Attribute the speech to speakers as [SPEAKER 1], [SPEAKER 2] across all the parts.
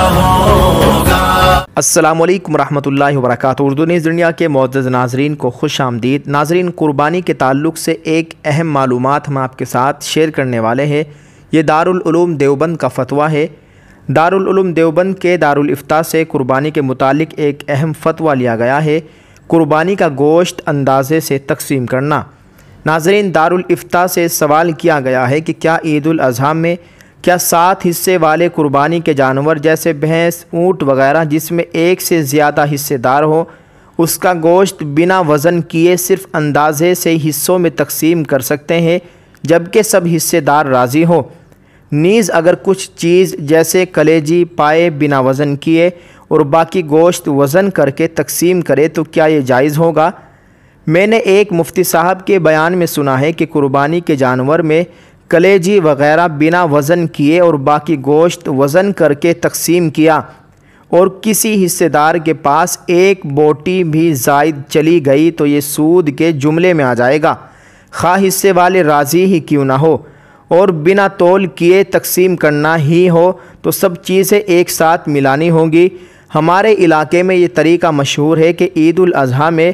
[SPEAKER 1] ہوگا۔
[SPEAKER 2] السلام علیکم ورحمۃ اللہ وبرکاتہ۔ اردو نیوز دنیا کے معزز ناظرین کو خوش آمدید۔ ناظرین، قربانی کے تعلق سے ایک اہم معلومات ہم آپ کے ساتھ شیئر کرنے والے ہیں۔ یہ دارالعلوم دیوبند کا فتویٰ ہے۔ دارالعلوم دیوبند کے دارالافتاء سے قربانی کے متعلق ایک اہم فتویٰ لیا گیا ہے، قربانی کا گوشت اندازے سے تقسیم کرنا۔ ناظرین، دارالافتاء سے سوال کیا گیا ہے کہ کیا عید الاضحیٰ میں کیا 7 حصے والے قربانی کے جانور جیسے بھینس، اونٹ وغیرہ جس میں ایک سے زیادہ حصے دار ہو، اس کا گوشت بنا وزن کیے صرف اندازے سے حصوں میں تقسیم کر سکتے ہیں جبکہ سب حصے دار راضی ہو؟ نیز اگر کچھ چیز جیسے کلیجی پائے بنا وزن کیے اور باقی گوشت وزن کر کے تقسیم کرے تو کیا یہ جائز ہوگا؟ میں نے ایک مفتی صاحب کے بیان میں سنا ہے کہ قربانی کے جانور میں کلیجی وغیرہ بنا وزن کیے اور باقی گوشت وزن کر کے تقسیم کیا اور کسی حصے دار کے پاس ایک بوٹی بھی زائد چلی گئی تو یہ سود کے جملے میں آ جائے گا، خواہ حصے والے راضی ہی کیوں نہ ہو، اور بنا تول کیے تقسیم کرنا ہی ہو تو سب چیزیں ایک ساتھ ملانی ہوں گی۔ ہمارے علاقے میں یہ طریقہ مشہور ہے کہ عید الاضحیٰ میں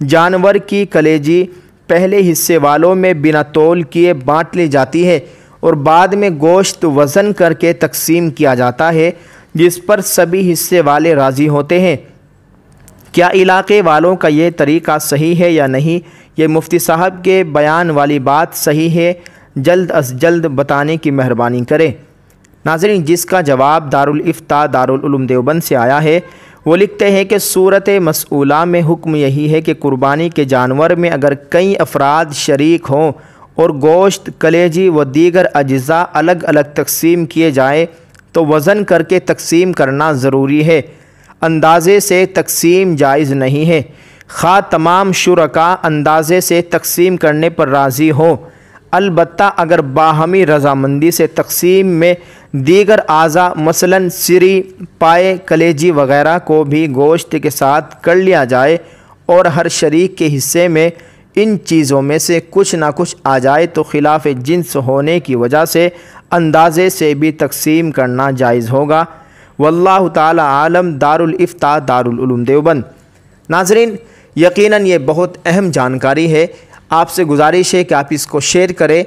[SPEAKER 2] جانور کی کلیجی پہلے حصے والوں میں بنا تول کیے بانٹ لی جاتی ہے اور بعد میں گوشت وزن کر کے تقسیم کیا جاتا ہے جس پر سبھی حصے والے راضی ہوتے ہیں۔ کیا علاقے والوں کا یہ طریقہ صحیح ہے یا نہیں؟ یہ مفتی صاحب کے بیان والی بات صحیح ہے؟ جلد از جلد بتانے کی مہربانی کریں۔ ناظرین، جس کا جواب دارالافتاء دارالعلوم دیوبند سے آیا ہے وہ لکھتے ہیں کہ صورت مسئولہ میں حکم یہی ہے کہ قربانی کے جانور میں اگر کئی افراد شریک ہوں اور گوشت، کلیجی و دیگر اجزاء الگ الگ تقسیم کیے جائیں تو وزن کر کے تقسیم کرنا ضروری ہے، اندازے سے تقسیم جائز نہیں ہے، خواہ تمام شرکاء اندازے سے تقسیم کرنے پر راضی ہوں۔ البتہ اگر باہمی رضامندی سے تقسیم میں دیگر اعضاء مثلاً سری، پائے، کلیجی وغیرہ کو بھی گوشت کے ساتھ کر لیا جائے اور ہر شریک کے حصے میں ان چیزوں میں سے کچھ نہ کچھ آ جائے تو خلاف جنس ہونے کی وجہ سے اندازے سے بھی تقسیم کرنا جائز ہوگا۔ واللہ تعالی عالم۔ دارالافتاء دارالعلوم دیوبند۔ ناظرین، یقیناً یہ بہت اہم جانکاری ہے، آپ سے گزارش ہے کہ آپ اس کو شیئر کریں۔